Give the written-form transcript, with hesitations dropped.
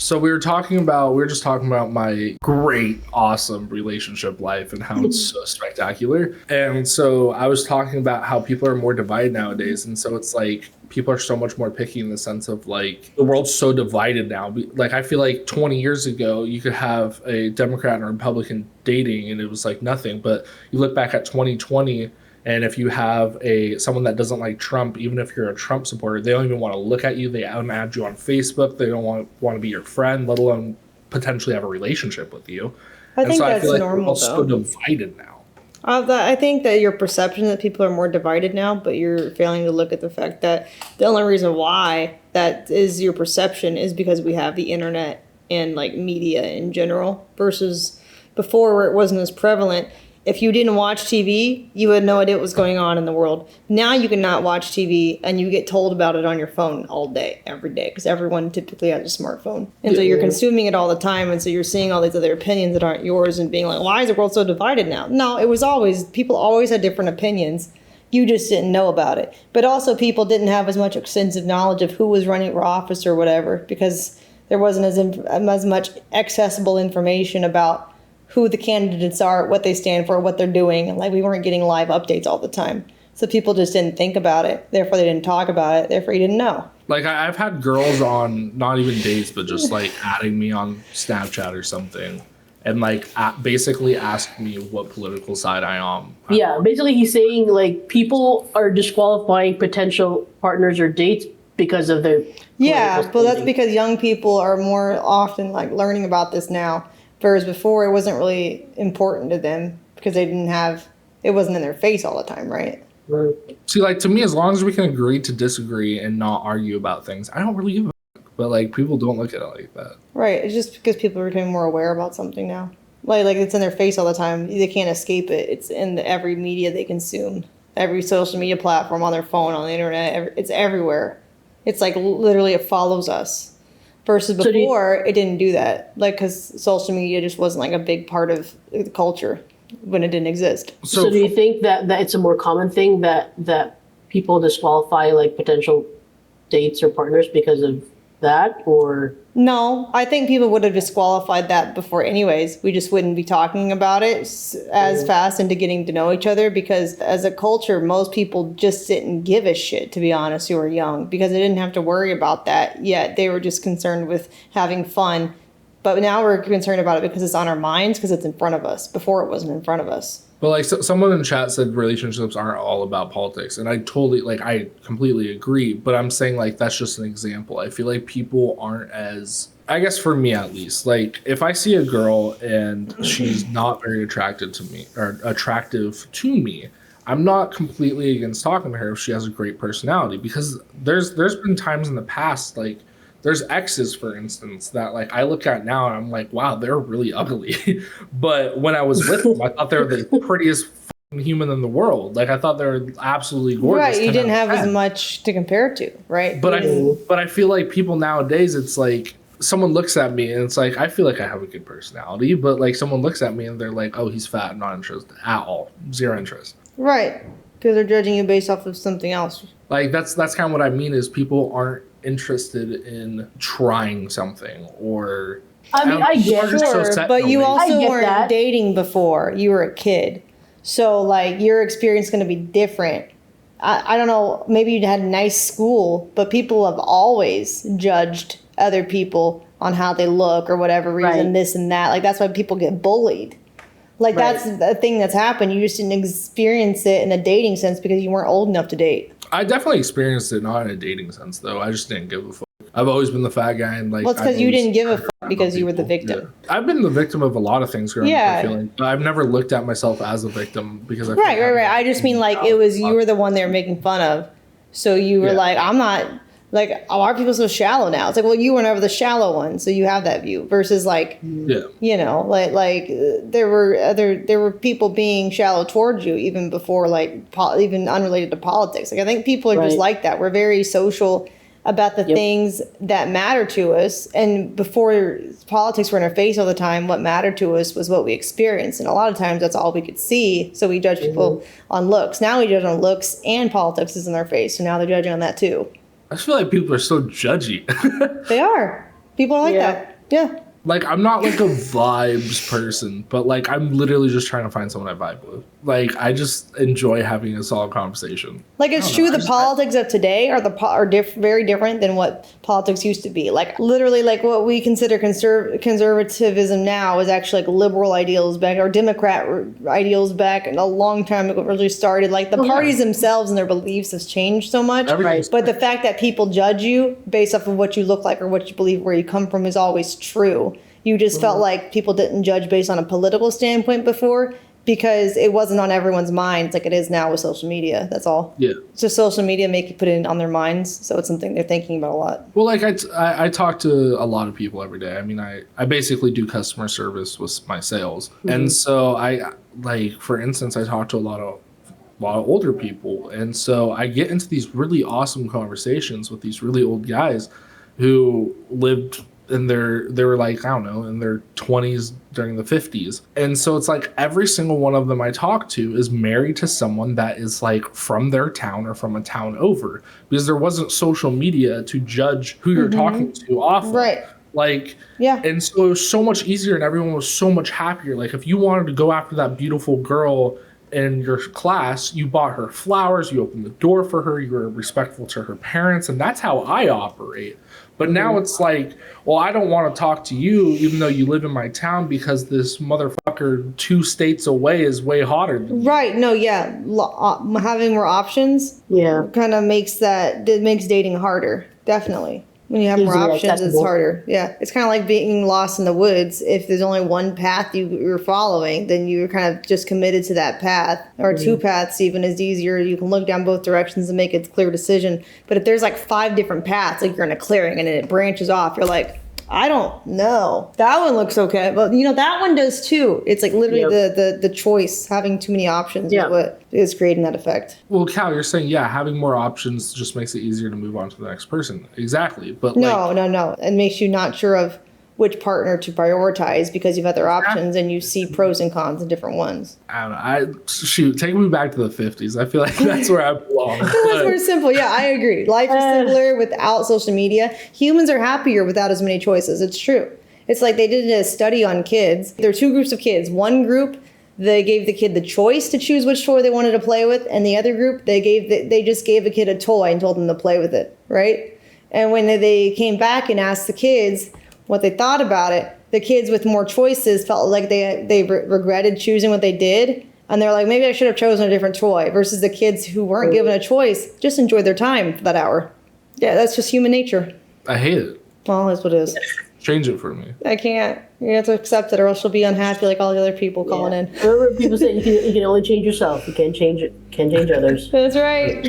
So we were just talking about my great, awesome relationship life and how it's so spectacular. And so I was talking about how people are more divided nowadays. And so it's like people are so much more picky in the sense of like the world's so divided now. Like I feel like 20 years ago, you could have a Democrat and a Republican dating and it was like nothing. But you look back at 2020, and if you have someone that doesn't like Trump, even if you're a Trump supporter, they don't even want to look at you. They unadd you on Facebook. They don't want to be your friend, let alone potentially have a relationship with you. I think that's normal, though. So divided now. I think that your perception that people are more divided now, but you're failing to look at the fact that the only reason why that is your perception is because we have the internet and like media in general versus before where it wasn't as prevalent. If you didn't watch TV, you had no idea what was going on in the world. Now you cannot watch TV and you get told about it on your phone all day, every day, because everyone typically has a smartphone. And so you're consuming it all the time. And so you're seeing all these other opinions that aren't yours and being like, why is the world so divided now? No, it was always, people always had different opinions. You just didn't know about it. But also people didn't have as much extensive knowledge of who was running for office or whatever, because there wasn't as much accessible information about who the candidates are, what they stand for, what they're doing. Like we weren't getting live updates all the time. So people just didn't think about it. Therefore, they didn't talk about it. Therefore, you didn't know. Like I've had girls on not even dates, but just like adding me on Snapchat or something. And like basically ask me what political side I am. Yeah, basically he's saying like people are disqualifying potential partners or dates because of their but that's because young people are more often like learning about this now. Whereas before, it wasn't really important to them because they didn't have, it wasn't in their face all the time, right? Right. See, like to me, as long as we can agree to disagree and not argue about things, I don't really give a fuck. But like people don't look at it like that. Right. It's just because people are becoming more aware about something now. Like it's in their face all the time. They can't escape it. It's in every media they consume, every social media platform, on their phone, on the internet. It's everywhere. It's like literally it follows us. Versus before, it didn't do that. Like, because social media just wasn't like a big part of the culture when it didn't exist. So do you think that it's a more common thing that people disqualify like potential dates or partners because of that, or? No, I think people would have disqualified that before anyways. We just wouldn't be talking about it as fast into getting to know each other, because as a culture, most people just didn't give a shit, to be honest, who were young, because they didn't have to worry about that yet. They were just concerned with having fun. But now we're concerned about it because it's on our minds, because it's in front of us. Before it wasn't in front of us. But like someone in the chat said relationships aren't all about politics. And I completely agree. But I'm saying like that's just an example. I feel like people aren't as, I guess for me at least, like if I see a girl and she's not very attracted to me or attractive to me, I'm not completely against talking to her if she has a great personality, because there's been times in the past, like there's exes, for instance, that like I look at now and I'm like, wow, they're really ugly. But when I was with them, I thought they were the prettiest human in the world. Like I thought they were absolutely gorgeous. Right, you didn't have as much to compare to, right? But I feel like people nowadays, it's like someone looks at me and it's like, I feel like I have a good personality, but like someone looks at me and they're like, oh, he's fat, not interested at all, zero interest. Right, because they're judging you based off of something else. Like that's kind of what I mean is people aren't interested in trying something, or I mean, I get sure, but you also weren't dating before. You were a kid, so like your experience is going to be different. I don't know, maybe you had a nice school, but people have always judged other people on how they look or whatever reason, this and that. Like that's why people get bullied. Like that's the thing that's happened. You just didn't experience it in a dating sense because you weren't old enough to date. I definitely experienced it, not in a dating sense, though. I just didn't give a fuck. I've always been the fat guy, and like. Well, it's because you didn't give a fuck because you were the victim. Yeah. I've been the victim of a lot of things growing up. I feel like I've never looked at myself as a victim because I. Right. I just mean like it was you were the one they were making fun of, so you were like, I'm not. Like, why are people so shallow now? It's like, well, you were never the shallow one, so you have that view. Versus, like, you know, like there were people being shallow towards you even before, like, even unrelated to politics. Like, I think people are just like that. We're very social about the things that matter to us. And before politics were in our face all the time, what mattered to us was what we experienced. And a lot of times that's all we could see. So we judge people on looks. Now we judge on looks, and politics is in their face. So now they're judging on that too. I just feel like people are so judgy. They are. People are like that. Yeah. Like, I'm not like a vibes person, but like, I'm literally just trying to find someone I vibe with. Like, I just enjoy having a solid conversation. Like, it's true, the politics of today are very different than what politics used to be. Like, literally, like what we consider conservatism now is actually like liberal ideals back, or Democrat ideals back, and a long time ago really started. Like, the parties themselves and their beliefs has changed so much. But the fact that people judge you based off of what you look like or what you believe, where you come from, is always true. You just felt like people didn't judge based on a political standpoint before, because it wasn't on everyone's minds like it is now with social media. That's all. Yeah. So social media make you put it on their minds, so it's something they're thinking about a lot. Well, like I talk to a lot of people every day. I mean, I basically do customer service with my sales, and so I, like, for instance, I talk to a lot of older people, and so I get into these really awesome conversations with these really old guys who lived in they were like, I don't know, in their 20s during the 50s. And so it's like every single one of them I talk to is married to someone that is like from their town or from a town over, because there wasn't social media to judge who you're talking to off of. Right. Like, yeah. And so it was so much easier and everyone was so much happier. Like, if you wanted to go after that beautiful girl in your class, you bought her flowers, you opened the door for her, you were respectful to her parents, and that's how I operate. But now it's like, well, I don't want to talk to you even though you live in my town because this motherfucker 2 states away is way hotter than you. Right. No, yeah. Having more options kind of makes dating harder. Definitely. When you have more options, it's harder. Yeah. It's kind of like being lost in the woods. If there's only one path you're following, then you're kind of just committed to that path. Or 2 paths even is easier. You can look down both directions and make a clear decision. But if there's like 5 different paths, like you're in a clearing and it branches off, you're like, I don't know. That one looks okay. But, that one does too. It's like literally the choice, having too many options is what is creating that effect. Well, Cal, you're saying, having more options just makes it easier to move on to the next person. Exactly. But no. It makes you not sure of which partner to prioritize because you've other options and you see pros and cons in different ones. I don't know. Take me back to the 50s. I feel like that's where I belong. That's more simple. Yeah, I agree. Life is simpler without social media. Humans are happier without as many choices. It's true. It's like they did a study on kids. There are 2 groups of kids. One group, they gave the kid the choice to choose which toy they wanted to play with, and the other group, they just gave the kid a toy and told them to play with it, right? And when they came back and asked the kids what they thought about it, the kids with more choices felt like they regretted choosing what they did. And they're like, maybe I should have chosen a different toy, versus the kids who weren't given a choice just enjoyed their time for that hour. Yeah, that's just human nature. I hate it. Well, that's what it is. Change it for me. I can't. You have to accept it or else you'll be unhappy like all the other people calling in. Remember, people say you can only change yourself. You can't change it. Can't change others. That's right.